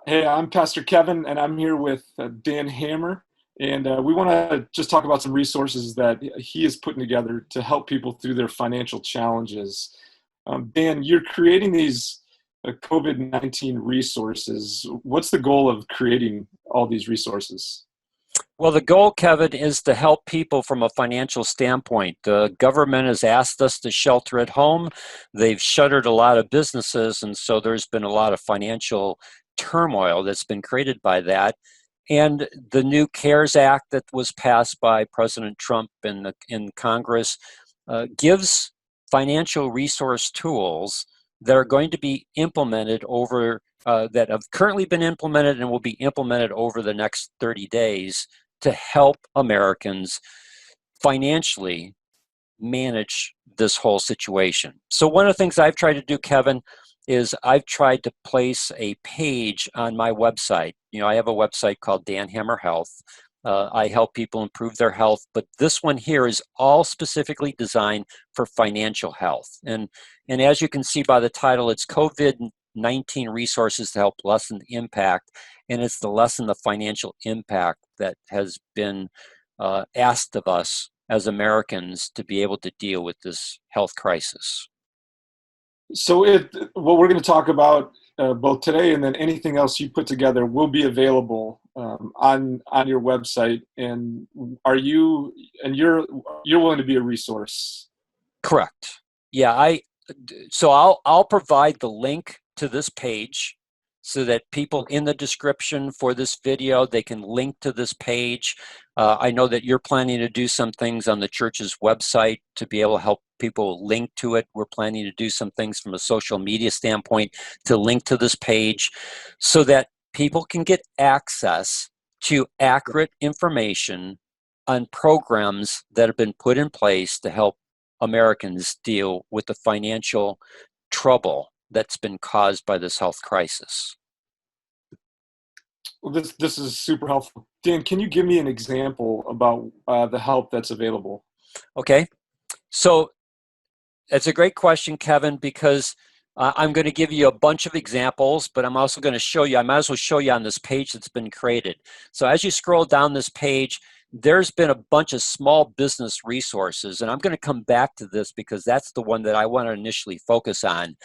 Hey, I'm Pastor Kevin, and I'm here with Dan Hammer, and we want to just talk about some resources that he is putting together to help people through their financial challenges. Dan, you're creating these COVID-19 resources. What's the goal of creating all these resources? Well, the goal, Kevin, is to help people from a financial standpoint. The government has asked us to shelter at home. They've shuttered a lot of businesses, and so there's been a lot of financial turmoil that's been created by that. And the new CARES Act that was passed by President Trump in Congress gives financial resource tools that are going to be implemented that have currently been implemented and will be implemented over the next 30 days to help Americans financially manage this whole situation. So one of the things I've tried to do, Kevin, is I've tried to place a page on my website. You know, I have a website called Dan Hammer Health. I help people improve their health, but this one here is all specifically designed for financial health. And as you can see by the title, it's COVID-19 resources to help lessen the impact, and it's to lessen the financial impact that has been asked of us as Americans to be able to deal with this health crisis. So, what we're going to talk about both today and then anything else you put together will be available on your website. And you're willing to be a resource? Correct. Yeah, I'll provide the link to this page so that people in the description for this video, they can link to this page. I know that you're planning to do some things on the church's website to be able to help people link to it. We're planning to do some things from a social media standpoint to link to this page so that people can get access to accurate information on programs that have been put in place to help Americans deal with the financial trouble that's been caused by this health crisis. Well, this is super helpful. Dan, can you give me an example about the help that's available? Okay, so it's a great question, Kevin, because I'm going to give you a bunch of examples, but I'm also going to show you, I might as well show you on this page that's been created. So as you scroll down this page, there's been a bunch of small business resources, and I'm going to come back to this because that's the one that I want to initially focus on.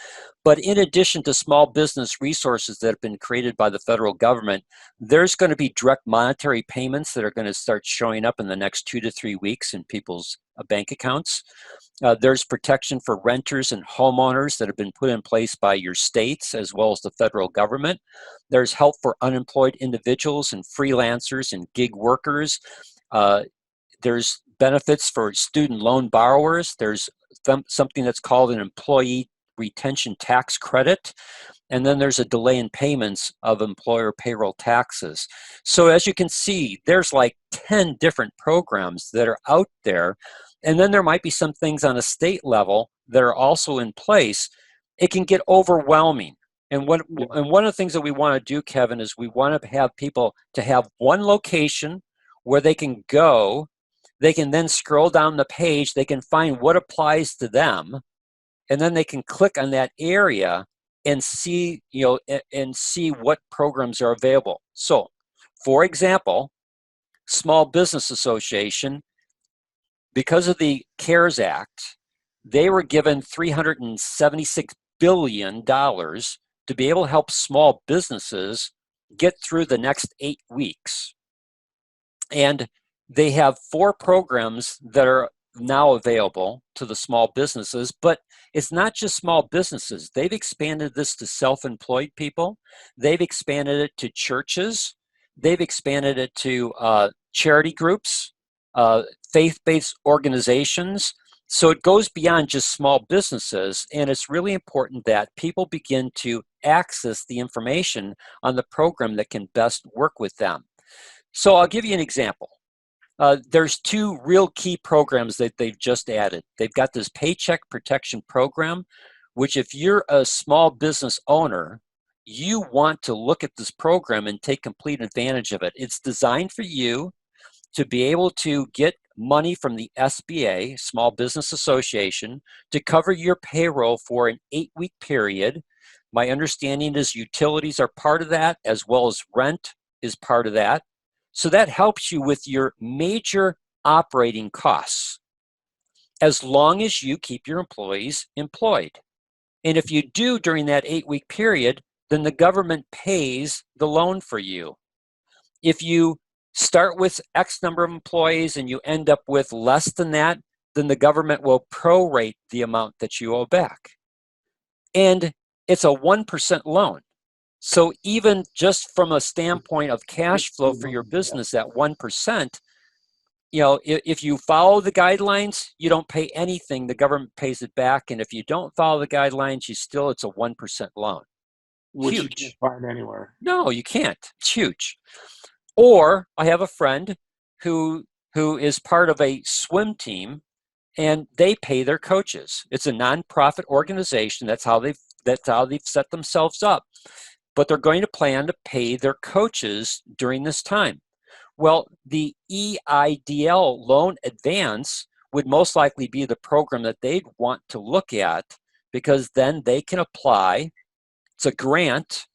But in addition to small business resources that have been created by the federal government, there's going to be direct monetary payments that are going to start showing up in the next 2 to 3 weeks in people's bank accounts. There's protection for renters and homeowners that have been put in place by your states as well as the federal government. There's help for unemployed individuals and freelancers and gig workers. There's benefits for student loan borrowers. There's something that's called an employee retention tax credit. And then there's a delay in payments of employer payroll taxes. So as you can see, there's like 10 different programs that are out there. And then there might be some things on a state level that are also in place. It can get overwhelming. And one of the things that we want to do, Kevin, is we want to have people to have one location where they can go. They can then scroll down the page. They can find what applies to them. And then they can click on that area and see, and see what programs are available. So, for example, Small Business Association, because of the CARES Act, they were given $376 billion to be able to help small businesses get through the next 8 weeks. And they have 4 programs that are now available to the small businesses, but it's not just small businesses. They've expanded this to self-employed people. They've expanded it to churches. They've expanded it to charity groups, faith-based organizations. So it goes beyond just small businesses, and it's really important that people begin to access the information on the program that can best work with them. So I'll give you an example. There's 2 real key programs that they've just added. They've got this Paycheck Protection Program, which if you're a small business owner, you want to look at this program and take complete advantage of it. It's designed for you to be able to get money from the SBA, Small Business Association, to cover your payroll for an 8-week period. My understanding is utilities are part of that, as well as rent is part of that. So that helps you with your major operating costs, as long as you keep your employees employed. And if you do during that 8-week period, then the government pays the loan for you. If you start with X number of employees and you end up with less than that, then the government will prorate the amount that you owe back. And it's a 1% loan. So even just from a standpoint of cash flow for your business at 1%, if you follow the guidelines, you don't pay anything. The government pays it back. And if you don't follow the guidelines, it's a 1% loan. Which Huge. you can't find anywhere. No, you can't. It's huge. Or I have a friend who is part of a swim team, and they pay their coaches. It's a nonprofit organization. That's how they've set themselves up. But they're going to plan to pay their coaches during this time. Well, the EIDL loan advance would most likely be the program that they'd want to look at, because then they can apply. It's a grant,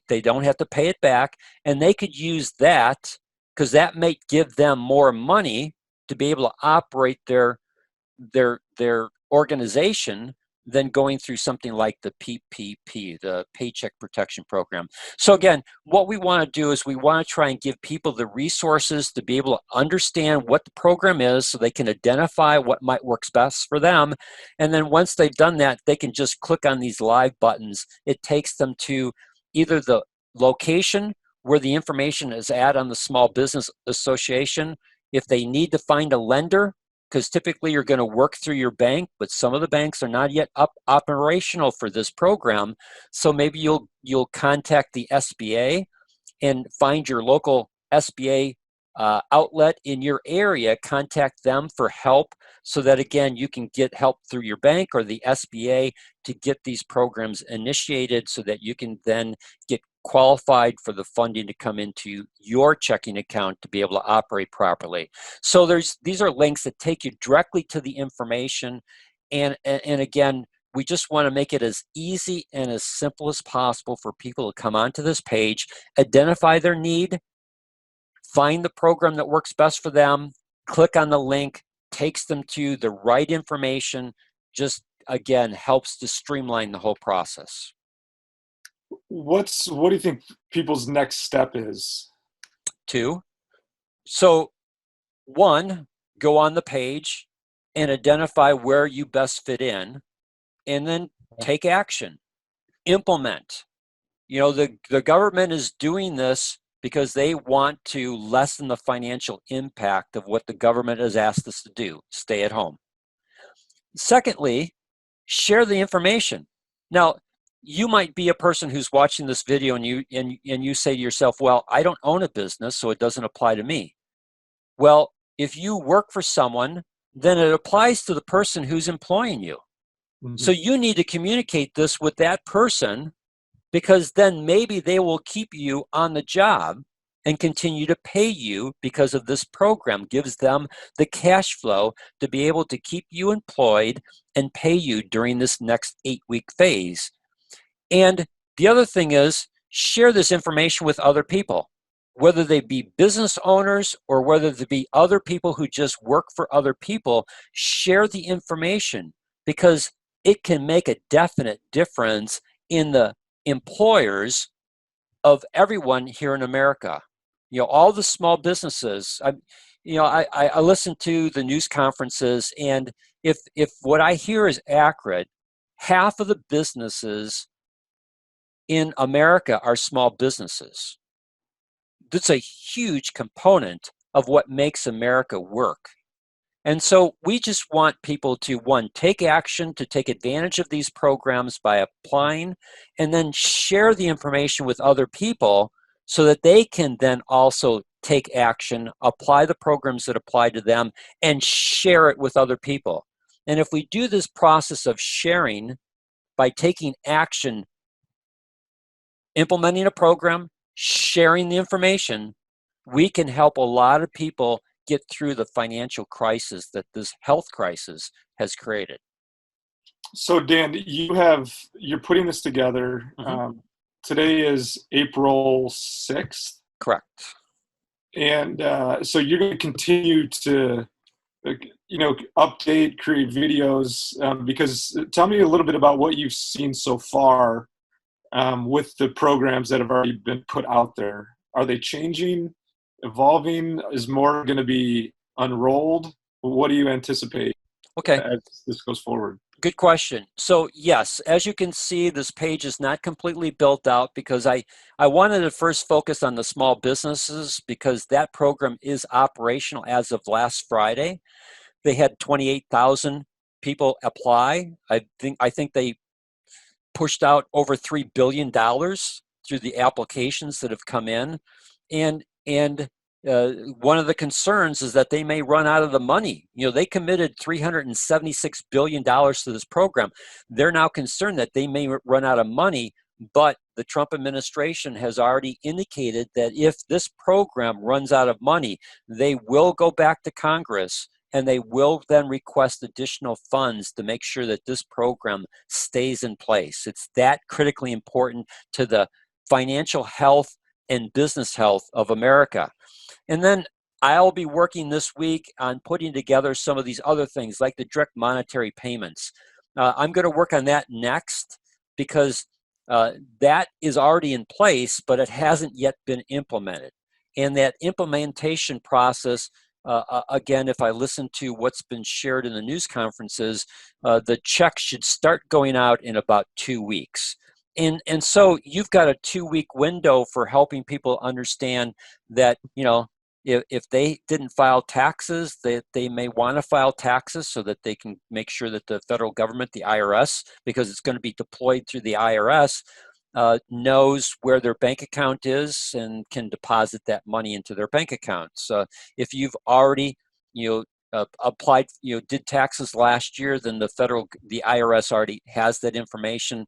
they don't have to pay it back, and they could use that because that might give them more money to be able to operate their organization than going through something like the PPP, the Paycheck Protection Program. So again, what we want to do is we want to try and give people the resources to be able to understand what the program is so they can identify what might work best for them. And then once they've done that, they can just click on these live buttons. It takes them to either the location where the information is at on the Small Business Association. If they need to find a lender, because typically you're going to work through your bank, but some of the banks are not yet operational for this program. So maybe you'll contact the SBA and find your local SBA outlet in your area, contact them for help so that, again, you can get help through your bank or the SBA to get these programs initiated so that you can then get qualified for the funding to come into your checking account to be able to operate properly. So these are links that take you directly to the information. And again, we just want to make it as easy and as simple as possible for people to come onto this page, identify their need, find the program that works best for them, click on the link, takes them to the right information, just again helps to streamline the whole process. What do you think people's next step is? 2. So 1, go on the page and identify where you best fit in, and then take action, implement. The government is doing this because they want to lessen the financial impact of what the government has asked us to do, stay at home. Secondly, share the information. Now, you might be a person who's watching this video and you say to yourself, well, I don't own a business, so it doesn't apply to me. Well, if you work for someone, then it applies to the person who's employing you. Mm-hmm. So you need to communicate this with that person, because then maybe they will keep you on the job and continue to pay you because of this program. Gives them the cash flow to be able to keep you employed and pay you during this next 8-week phase. And the other thing is, share this information with other people, whether they be business owners or whether they be other people who just work for other people. Share the information because it can make a definite difference in the employers of everyone here in America. All the small businesses. I listen to the news conferences, and if what I hear is accurate, half of the businesses in America are small businesses. That's a huge component of what makes America work. And so we just want people to, 1, take action to take advantage of these programs by applying, and then share the information with other people so that they can then also take action, apply the programs that apply to them, and share it with other people. And if we do this process of sharing by taking action, implementing a program, sharing the information, we can help a lot of people get through the financial crisis that this health crisis has created. So Dan, you're putting this together. Hmm. Today is April 6th. Correct. And so you're going to continue to, update, create videos, because tell me a little bit about what you've seen so far with the programs that have already been put out there. Are they changing, evolving? Is more going to be unrolled? What do you anticipate Okay. as this goes forward? Good question. So yes, as you can see, this page is not completely built out because I wanted to first focus on the small businesses because that program is operational as of last Friday. They had 28,000 people apply. I think they pushed out over $3 billion through the applications that have come in. And one of the concerns is that they may run out of the money. They committed $376 billion to this program. They're now concerned that they may run out of money, but the Trump administration has already indicated that if this program runs out of money, they will go back to Congress and they will then request additional funds to make sure that this program stays in place. It's that critically important to the financial health and business health of America. And then I'll be working this week on putting together some of these other things like the direct monetary payments. I'm going to work on that next because that is already in place, but it hasn't yet been implemented. And that implementation process, again, if I listen to what's been shared in the news conferences, the checks should start going out in about 2 weeks. And so you've got a 2-week window for helping people understand that, if they didn't file taxes, they may want to file taxes so that they can make sure that the federal government, the IRS, because it's going to be deployed through the IRS, knows where their bank account is and can deposit that money into their bank account. So if you've already, applied, did taxes last year, then the IRS already has that information.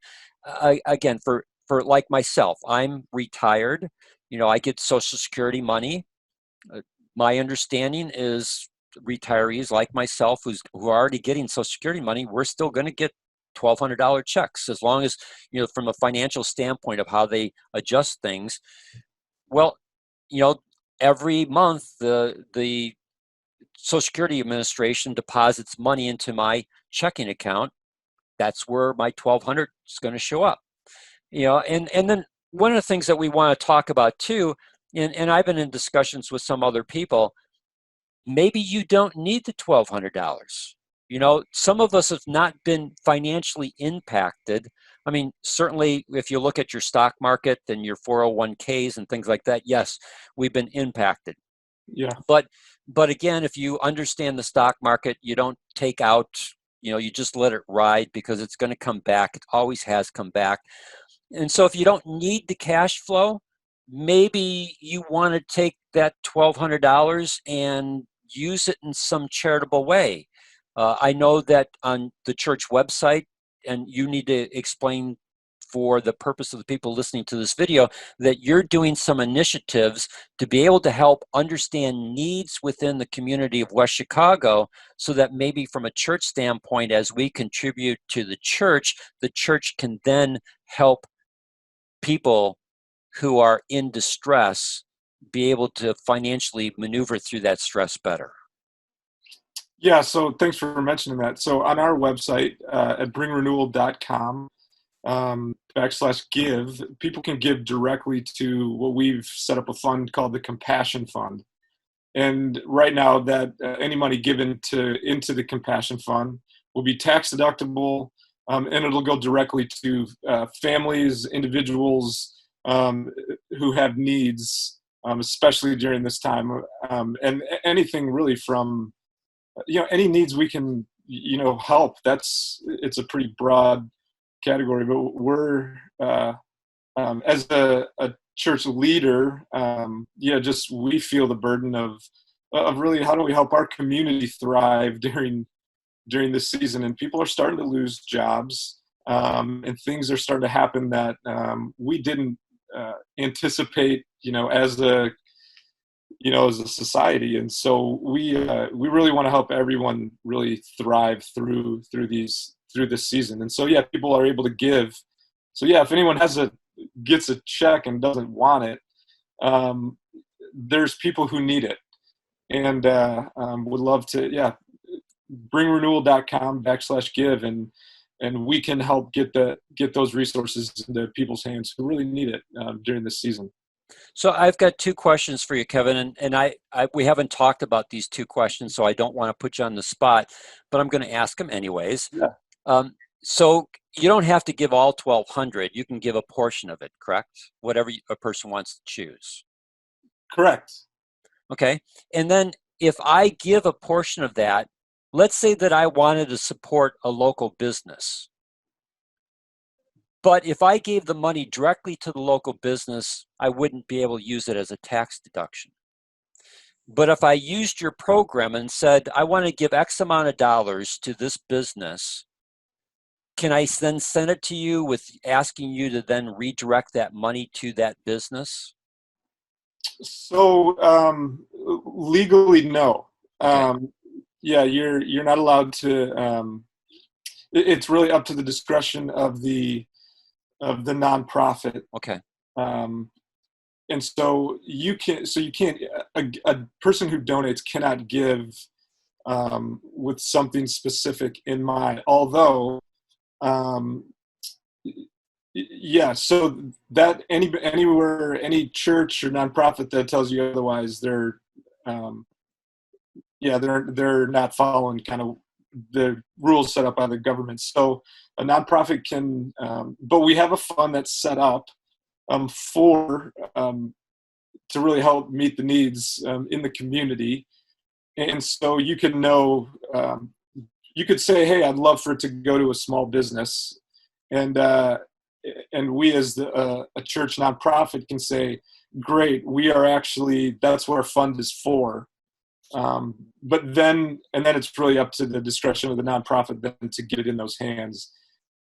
Again, for like myself, I'm retired. I get Social Security money. My understanding is retirees like myself who are already getting Social Security money, we're still going to get $1,200 checks as long as, from a financial standpoint of how they adjust things. Well, every month the Social Security Administration deposits money into my checking account. That's where my 1,200 is going to show up. And then one of the things that we want to talk about too, and I've been in discussions with some other people, maybe you don't need the $1,200. Some of us have not been financially impacted. I mean, certainly if you look at your stock market and your 401ks and things like that, yes, we've been impacted. Yeah. But again, if you understand the stock market, you don't take out, you just let it ride because it's going to come back. It always has come back. And so if you don't need the cash flow, maybe you want to take that $1,200 and use it in some charitable way. I know that on the church website, and you need to explain for the purpose of the people listening to this video, that you're doing some initiatives to be able to help understand needs within the community of West Chicago so that maybe from a church standpoint, as we contribute to the church can then help people who are in distress be able to financially maneuver through that stress better. Yeah, so thanks for mentioning that. So on our website at bringrenewal.com /give, people can give directly to what we've set up a fund called the Compassion Fund. And right now that any money given into the Compassion Fund will be tax deductible, and it'll go directly to families, individuals who have needs, especially during this time, and anything really from any needs we can help. It's a pretty broad category, but we're as a church leader, just we feel the burden of really how do we help our community thrive during this season. And people are starting to lose jobs, and things are starting to happen that we didn't anticipate, as a society. And so we really want to help everyone really thrive through these through this season. And so, yeah, people are able to give. So, yeah, if anyone gets a check and doesn't want it, there's people who need it, and would love to, bringrenewal.com/give, and we can help get those resources into people's hands who really need it during this season. So I've got two questions for you, Kevin, and we haven't talked about these two questions, so I don't want to put you on the spot, but I'm going to ask them anyways. Yeah. So you don't have to give all 1,200. You can give a portion of it, correct? Whatever a person wants to choose. Correct. Okay. And then if I give a portion of that, let's say that I wanted to support a local business. But if I gave the money directly to the local business, I wouldn't be able to use it as a tax deduction. But if I used your program and said, I want to give X amount of dollars to this business, can I then send it to you with asking you to then redirect that money to that business? So legally, no. Okay. Yeah, you're not allowed to. It's really up to the discretion of the nonprofit. Okay. And so you can't. A person who donates cannot give with something specific in mind. Although, yeah. So that anywhere, any church or nonprofit that tells you otherwise, they're not following kind of the rules set up by the government. So a nonprofit can, but we have a fund that's set up for to really help meet the needs in the community. And so you can know, you could say, hey, I'd love for it to go to a small business. And we as a church nonprofit can say, great, that's what our fund is for. But then it's really up to the discretion of the nonprofit then to get it in those hands.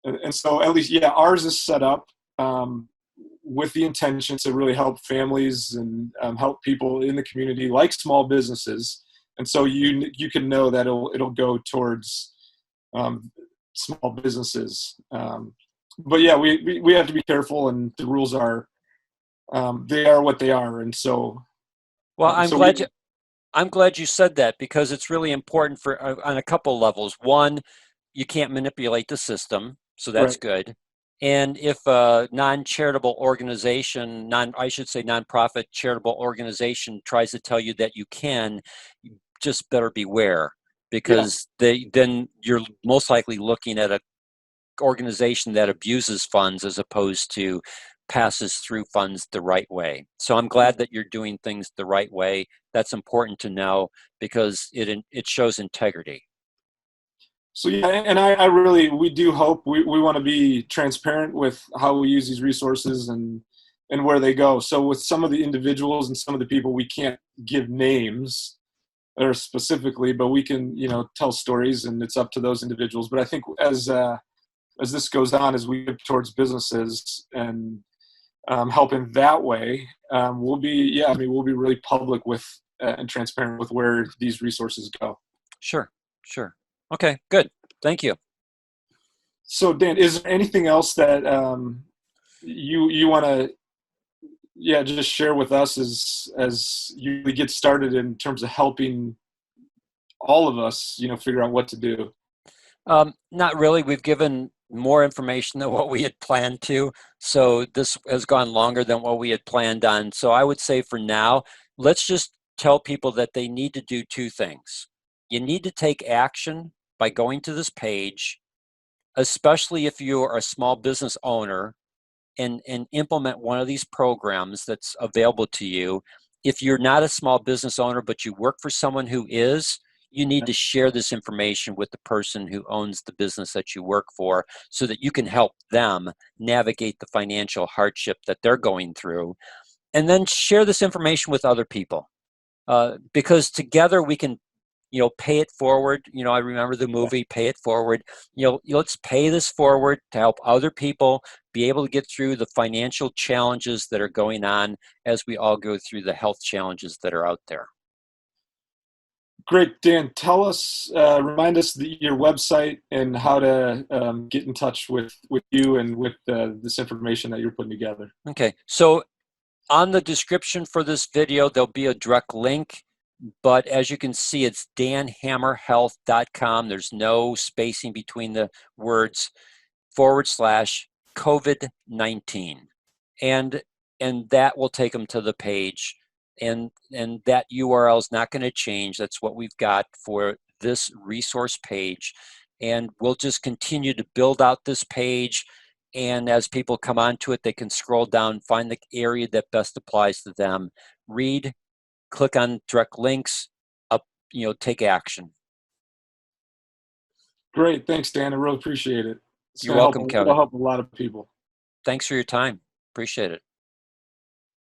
And so at least, yeah, ours is set up with the intention to really help families and help people in the community, like small businesses. And so you can know that it'll go towards small businesses. But yeah, we have to be careful, and the rules are they are what they are. And so, well, I'm glad you said that, because it's really important for on a couple levels. One, you can't manipulate the system, so that's right. good. And if a non-charitable organization, nonprofit charitable organization tries to tell you that you can, you just better beware, because then you're most likely looking at an organization that abuses funds as opposed to passes through funds the right way. So I'm glad that you're doing things the right way. That's important to know, because it shows integrity. So yeah, and we do hope, we want to be transparent with how we use these resources and where they go. So with some of the individuals and some of the people, we can't give names or specifically, but we can, tell stories, and it's up to those individuals. But I think as this goes on, as we get towards businesses and helping that way, we'll be really public with and transparent with where these resources go. Sure. Okay, good. Thank you. So Dan, is there anything else that you want to just share with us as you really get started in terms of helping all of us, figure out what to do? Not really. We've given more information than what we had planned to. So this has gone longer than what we had planned on. So I would say for now, let's just tell people that they need to do two things. You need to take action by going to this page, especially if you are a small business owner, and implement one of these programs that's available to you. If you're not a small business owner, but you work for someone who is, you need to share this information with the person who owns the business that you work for, so that you can help them navigate the financial hardship that they're going through. And then share this information with other people, because together we can, pay it forward. I remember the movie Pay It Forward. Let's pay this forward to help other people be able to get through the financial challenges that are going on as we all go through the health challenges that are out there. Great, Dan. Tell us, remind us your website and how to get in touch with you and with this information that you're putting together. Okay, so on the description for this video, there'll be a direct link, but as you can see, it's danhammerhealth.com. There's no spacing between the words, /COVID19. And that will take them to the page. And that URL is not going to change. That's what we've got for this resource page. And we'll just continue to build out this page. And as people come onto it, they can scroll down, find the area that best applies to them, read, click on direct links, take action. Great, thanks, Dan. I really appreciate it. You're welcome, Kevin. It'll help a lot of people. Thanks for your time. Appreciate it.